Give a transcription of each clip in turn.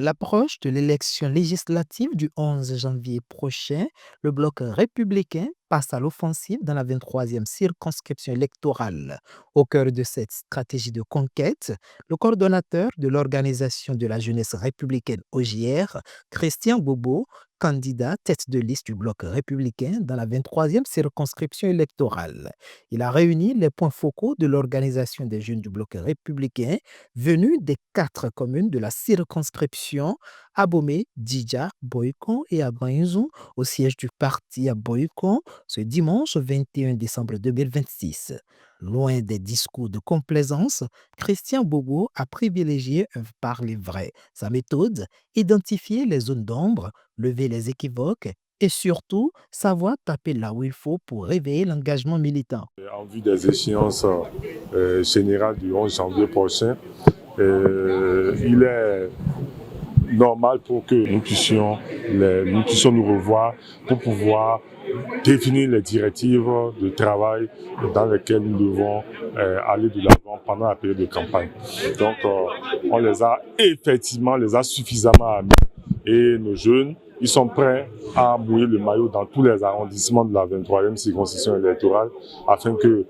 l'approche de l'élection législative du 11 janvier prochain, le bloc républicain passe à l'offensive dans la 23e circonscription électorale. Au cœur de cette stratégie de conquête, le coordonnateur de l'Organisation de la jeunesse républicaine OJR, Christian Bobo, candidat tête de liste du bloc républicain dans la 23e circonscription électorale. Il a réuni les points focaux de l'Organisation des jeunes du bloc républicain venus des 4 communes de la circonscription: Abomey, Dija, Boycon et Abanzou, au siège du parti à Boycon, ce dimanche 21 décembre 2026. Loin des discours de complaisance, Christian Bobo a privilégié un parler vrai. Sa méthode: identifier les zones d'ombre, lever les équivoques et surtout savoir taper là où il faut pour réveiller l'engagement militant. En vue des échéances générales du 11 janvier prochain, il est normal pour que nous puissions nous revoir pour pouvoir définir les directives de travail dans lesquelles nous devons aller de l'avant pendant la période de campagne. Donc, on les a suffisamment amenés et nos jeunes, ils sont prêts à mouiller le maillot dans tous les arrondissements de la 23e circonscription électorale afin que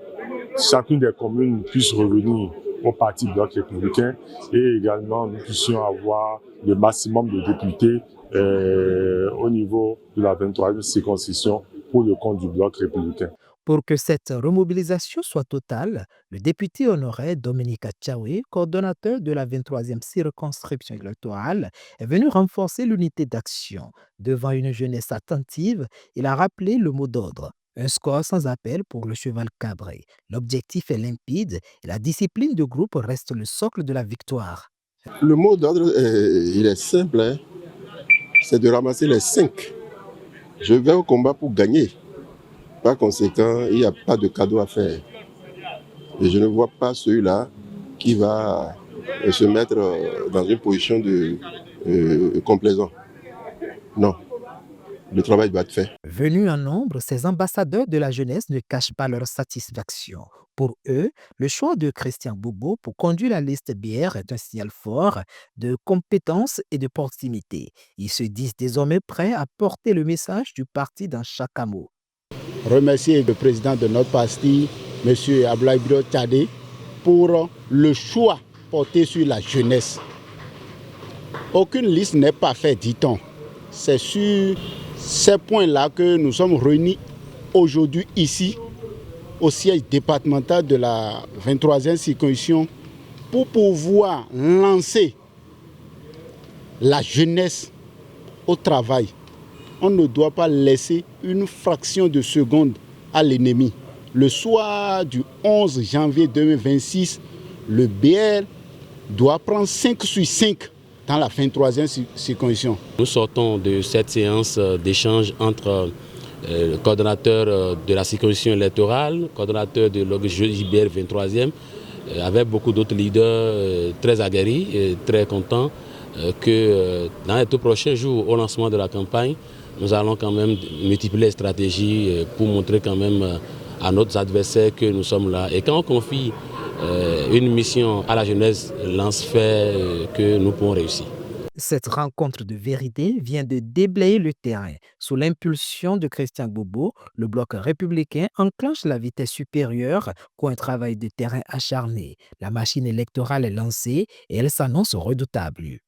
chacune des communes puisse revenir au Parti bloc républicain et également nous puissions avoir le maximum de députés au niveau de la 23e circonscription pour le compte du bloc républicain. Pour que cette remobilisation soit totale, le député honoraire Dominique Tchaoué, coordonnateur de la 23e circonscription électorale, est venu renforcer l'unité d'action. Devant une jeunesse attentive, il a rappelé le mot d'ordre: un score sans appel pour le cheval cabré. L'objectif est limpide et la discipline de groupe reste le socle de la victoire. Le mot d'ordre, il est simple, hein. C'est de ramasser les 5. Je vais au combat pour gagner. Par conséquent, il n'y a pas de cadeau à faire. Et je ne vois pas celui-là qui va se mettre dans une position de complaisant. Non, le travail doit être fait. Venus en nombre, ces ambassadeurs de la jeunesse ne cachent pas leur satisfaction. Pour eux, le choix de Christian Bobo pour conduire la liste BR est un signal fort de compétence et de proximité. Ils se disent désormais prêts à porter le message du parti dans chaque hameau. Remercier le président de notre parti, M. Ablaye Tchadé, pour le choix porté sur la jeunesse. Aucune liste n'est pas faite, dit-on. C'est sur ces points-là que nous sommes réunis aujourd'hui ici, au siège départemental de la 23e circonscription, pour pouvoir lancer la jeunesse au travail. On ne doit pas laisser une fraction de seconde à l'ennemi. Le soir du 11 janvier 2026, le BR doit prendre 5 sur 5 dans la 23e circonscription. Nous sortons de cette séance d'échange entre le coordonnateur de la circonscription électorale, le coordonnateur de l'OJBR 23e, avec beaucoup d'autres leaders très aguerris et très contents que dans les tout prochains jours, au lancement de la campagne, nous allons quand même multiplier les stratégies pour montrer quand même à nos adversaires que nous sommes là. Et quand on confie une mission à la jeunesse, lance fait que nous pouvons réussir. Cette rencontre de vérité vient de déblayer le terrain. Sous l'impulsion de Christian Bobo, le bloc républicain enclenche la vitesse supérieure pour un travail de terrain acharné. La machine électorale est lancée et elle s'annonce redoutable.